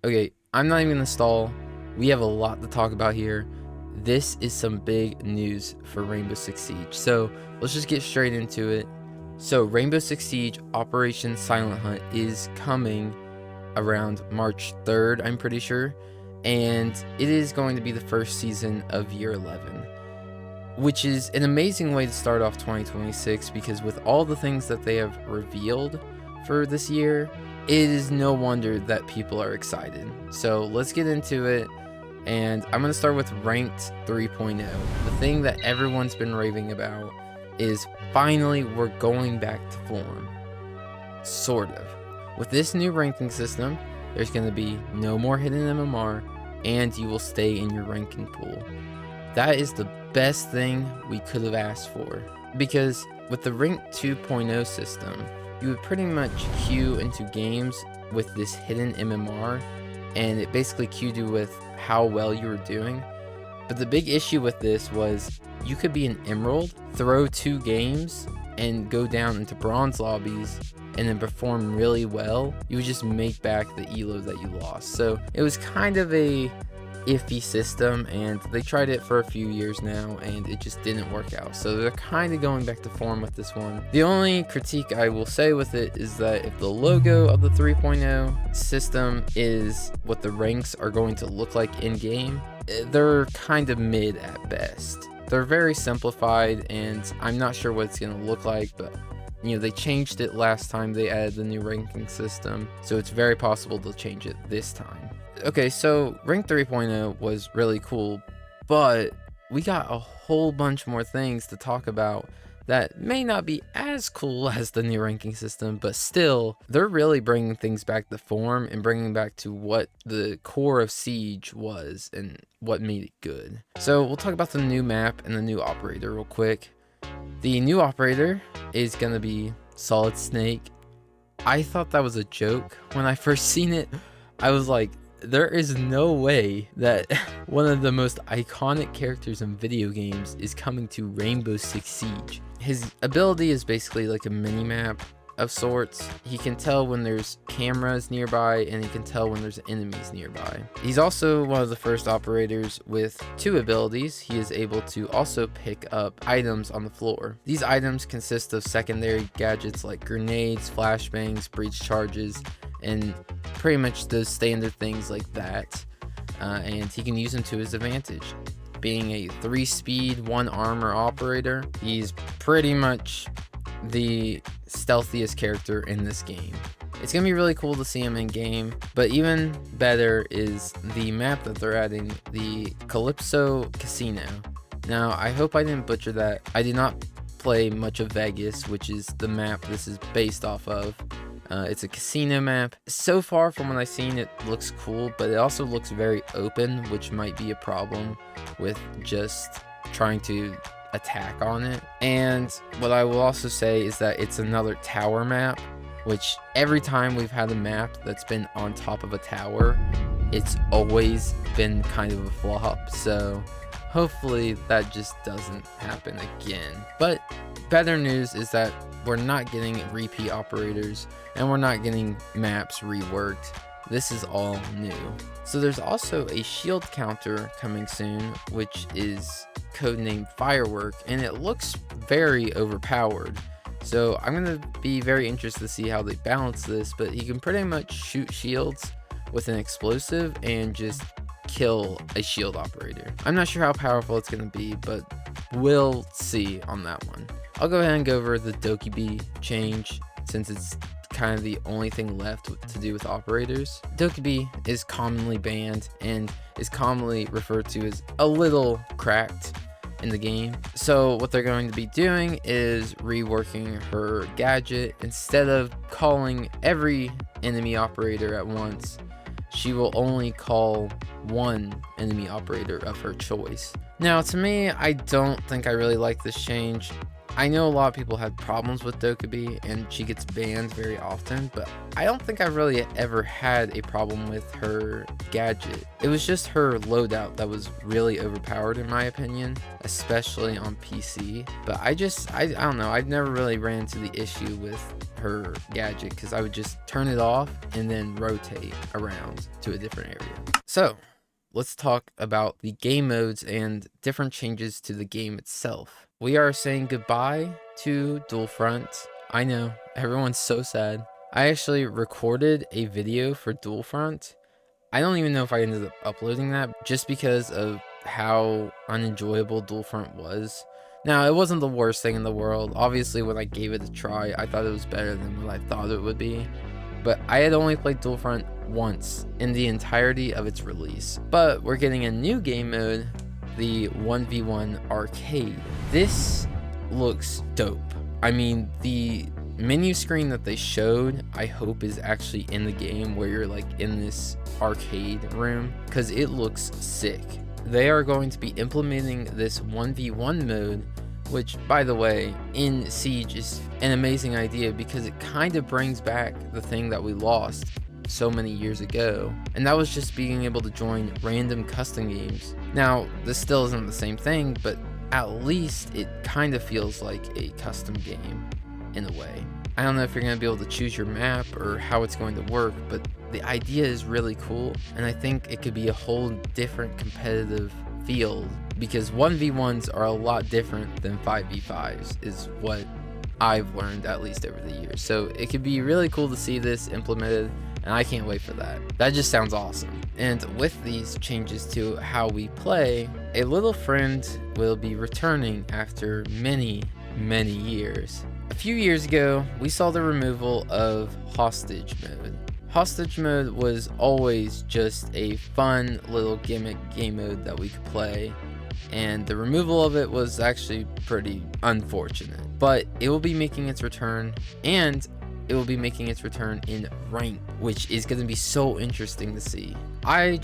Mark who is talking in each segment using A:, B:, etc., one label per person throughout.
A: Okay, I'm not even gonna stall. We have a lot to talk about here. This is some big news for Rainbow Six Siege. So let's just get straight into it. So Rainbow Six Siege Operation Silent Hunt is coming around March 3rd, I'm pretty sure. And it is going to be the first season of year 11, which is an amazing way to start off 2026 because with all the things that they have revealed for this year, it is no wonder that people are excited. So let's get into it. And I'm going to start with Ranked 3.0. The thing that everyone's been raving about is finally we're going back to form. Sort of. With this new ranking system, there's going to be no more hidden MMR, and you will stay in your ranking pool. That is the best thing we could have asked for. Because with the Ranked 2.0 system, you would pretty much queue into games with this hidden MMR, and it basically queued you with how well you were doing. But the big issue with this was you could be an Emerald, throw 2 games, and go down into Bronze lobbies, and then perform really well. You would just make back the elo that you lost. So it was kind of a iffy system, and they tried it for a few years now and it just didn't work out, so they're kind of going back to form with this one. The only critique I will say with it is that if the logo of the 3.0 system is what the ranks are going to look like in game, they're kind of mid at best. They're very simplified and I'm not sure what it's going to look like, but you know, they changed it last time they added the new ranking system, so it's very possible they'll change it this time. Okay, so Rank 3.0 was really cool, but we got a whole bunch more things to talk about that may not be as cool as the new ranking system, but still, they're really bringing things back to form and bringing back to what the core of Siege was and what made it good. So we'll talk about the new map and the new operator real quick. The new operator is going to be Solid Snake. I thought that was a joke when I first seen it. I was like, there is no way that one of the most iconic characters in video games is coming to Rainbow Six Siege. His ability is basically like a mini map of sorts. He can tell when there's cameras nearby and he can tell when there's enemies nearby. He's also one of the first operators with 2 abilities. He is able to also pick up items on the floor. These items consist of secondary gadgets like grenades, flashbangs, breach charges, and pretty much those standard things like that, and he can use them to his advantage. Being a 3-speed, 1 armor operator, he's pretty much the stealthiest character in this game. It's gonna be really cool to see him in game, but even better is the map that they're adding, the Calypso Casino. Now, I hope I didn't butcher that. I did not play much of Vegas, which is the map this is based off of. It's a casino map. So far from what I've seen, it looks cool, but it also looks very open, which might be a problem with just trying to attack on it. And what I will also say is that it's another tower map, which every time we've had a map that's been on top of a tower, it's always been kind of a flop. So hopefully that just doesn't happen again. But better news is that we're not getting repeat operators and we're not getting maps reworked. This is all new. So there's also a shield counter coming soon, which is codenamed Firework, and it looks very overpowered. So I'm gonna be very interested to see how they balance this, but he can pretty much shoot shields with an explosive and just kill a shield operator. I'm not sure how powerful it's going to be, but we'll see on that one. I'll go ahead and go over the Dokkaebi change since it's kind of the only thing left to do with operators. Dokkaebi is commonly banned and is commonly referred to as a little cracked in the game. So what they're going to be doing is reworking her gadget. Instead of calling every enemy operator at once, she will only call one enemy operator of her choice. Now, to me, I don't think I really like this change. I know a lot of people had problems with Dokkaebi and she gets banned very often, but I don't think I really ever had a problem with her gadget. It was just her loadout that was really overpowered in my opinion, especially on PC. But I don't know, I've never really ran into the issue with her gadget because I would just turn it off and then rotate around to a different area. So let's talk about the game modes and different changes to the game itself. We are saying goodbye to Dual Front. I know, everyone's so sad. I actually recorded a video for Dual Front. I don't even know if I ended up uploading that just because of how unenjoyable Dual Front was. Now, it wasn't the worst thing in the world. Obviously, when I gave it a try, I thought it was better than what I thought it would be. But I had only played Dual Front once in the entirety of its release. But we're getting a new game mode, the 1v1 arcade. This looks dope. I mean, the menu screen that they showed, I hope is actually in the game where you're like in this arcade room, because it looks sick. They are going to be implementing this 1v1 mode, which, by the way, in Siege is an amazing idea because it kind of brings back the thing that we lost so many years ago, and that was just being able to join random custom games. Now, this still isn't the same thing, but at least it kind of feels like a custom game in a way. I don't know if you're going to be able to choose your map or how it's going to work, but the idea is really cool, and I think it could be a whole different competitive field because 1v1s are a lot different than 5v5s is what I've learned, at least over the years. So it could be really cool to see this implemented, and I can't wait for that. That just sounds awesome. And with these changes to how we play, a little friend will be returning after many years. A few years ago, we saw the removal of hostage mode. Hostage mode was always just a fun little gimmick game mode that we could play, and the removal of it was actually pretty unfortunate. But it will be making its return, and it will be making its return in rank, which is going to be so interesting to see. I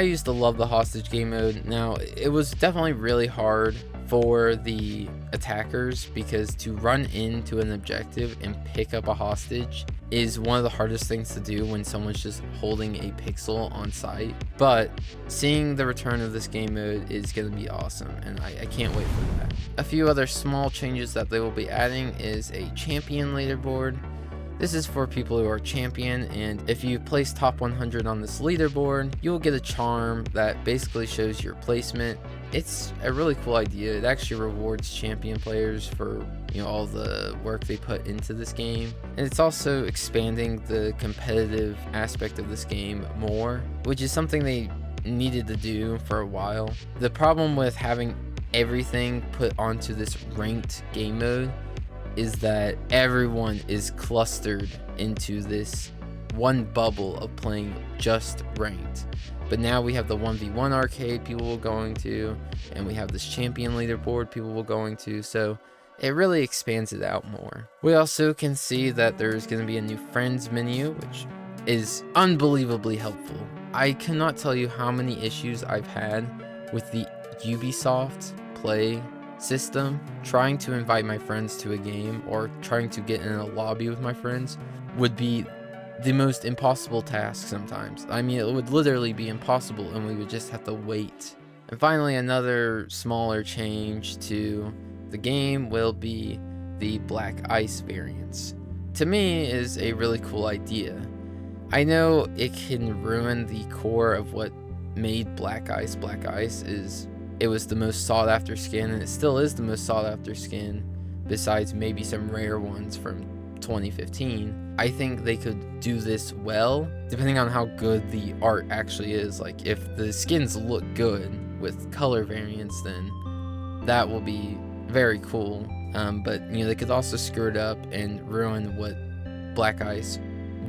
A: used to love the hostage game mode. Now, it was definitely really hard for the attackers because to run into an objective and pick up a hostage is one of the hardest things to do when someone's just holding a pixel on site. But seeing the return of this game mode is going to be awesome, and I can't wait for that. A few other small changes that they will be adding is a champion leaderboard. This is for people who are champion, and if you place top 100 on this leaderboard, you will get a charm that basically shows your placement. It's a really cool idea. It actually rewards champion players for, you know, all the work they put into this game, and it's also expanding the competitive aspect of this game more, which is something they needed to do for a while. The problem with having everything put onto this ranked game mode is that everyone is clustered into this one bubble of playing just ranked. But now we have the 1v1 arcade people will going to, and we have this champion leaderboard people will going to, so it really expands it out more. We also can see that there's going to be a new friends menu, which is unbelievably helpful. I cannot tell you how many issues I've had with the Ubisoft Play system. Trying to invite my friends to a game or trying to get in a lobby with my friends would be the most impossible task sometimes. I mean, it would literally be impossible, and we would just have to wait. And finally, another smaller change to the game will be the Black Ice variants. To me, is a really cool idea. I know it can ruin the core of what made Black Ice is it was the most sought after skin, and it still is the most sought after skin, besides maybe some rare ones from 2015. I think they could do this well, depending on how good the art actually is. Like, if the skins look good with color variants, then that will be very cool. But, you know, they could also screw it up and ruin what Black Ice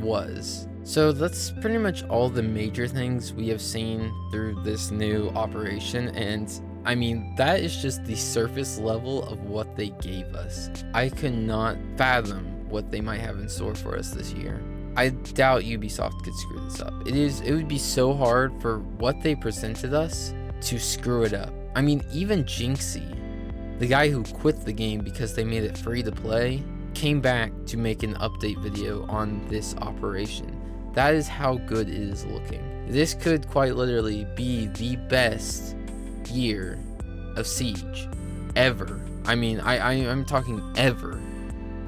A: was. So that's pretty much all the major things we have seen through this new operation, and I mean, that is just the surface level of what they gave us. I could not fathom what they might have in store for us this year. I doubt Ubisoft could screw this up. It would be so hard for what they presented us to screw it up. I mean, even Jinxie, the guy who quit the game because they made it free to play, came back to make an update video on this operation. That is how good it is looking. This could quite literally be the best year of Siege ever. I mean, I'm talking ever.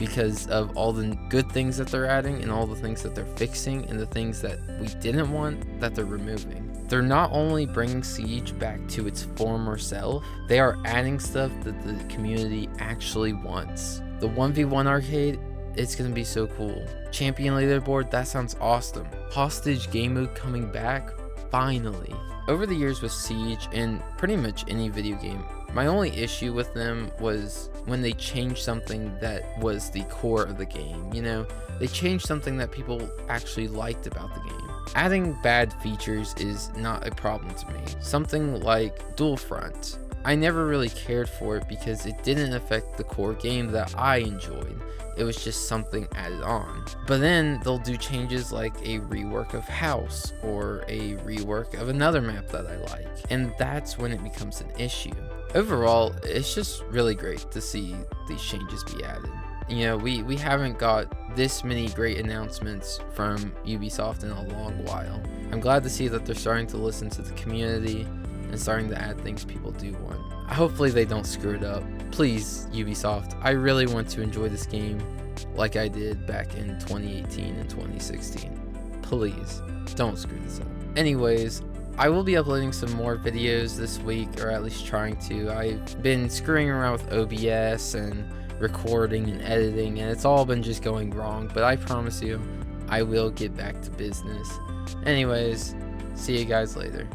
A: because of all the good things that they're adding and all the things that they're fixing and the things that we didn't want that they're removing. They're not only bringing Siege back to its former self, they are adding stuff that the community actually wants. The 1v1 arcade, it's gonna be so cool. Champion leaderboard, that sounds awesome. Hostage game mode coming back, finally. Over the years with Siege and pretty much any video game, my only issue with them was when they changed something that was the core of the game, you know? They changed something that people actually liked about the game. Adding bad features is not a problem to me. Something like Dual Front. I never really cared for it because it didn't affect the core game that I enjoyed. It was just something added on. But then they'll do changes like a rework of House or a rework of another map that I like. And that's when it becomes an issue. Overall, it's just really great to see these changes be added. You know, we haven't got this many great announcements from Ubisoft in a long while. I'm glad to see that they're starting to listen to the community and starting to add things people do want. Hopefully they don't screw it up. Please, Ubisoft, I really want to enjoy this game like I did back in 2018 and 2016. Please, don't screw this up. Anyways, I will be uploading some more videos this week, or at least trying to. I've been screwing around with OBS and recording and editing, and it's all been just going wrong, but I promise you, I will get back to business. Anyways, see you guys later.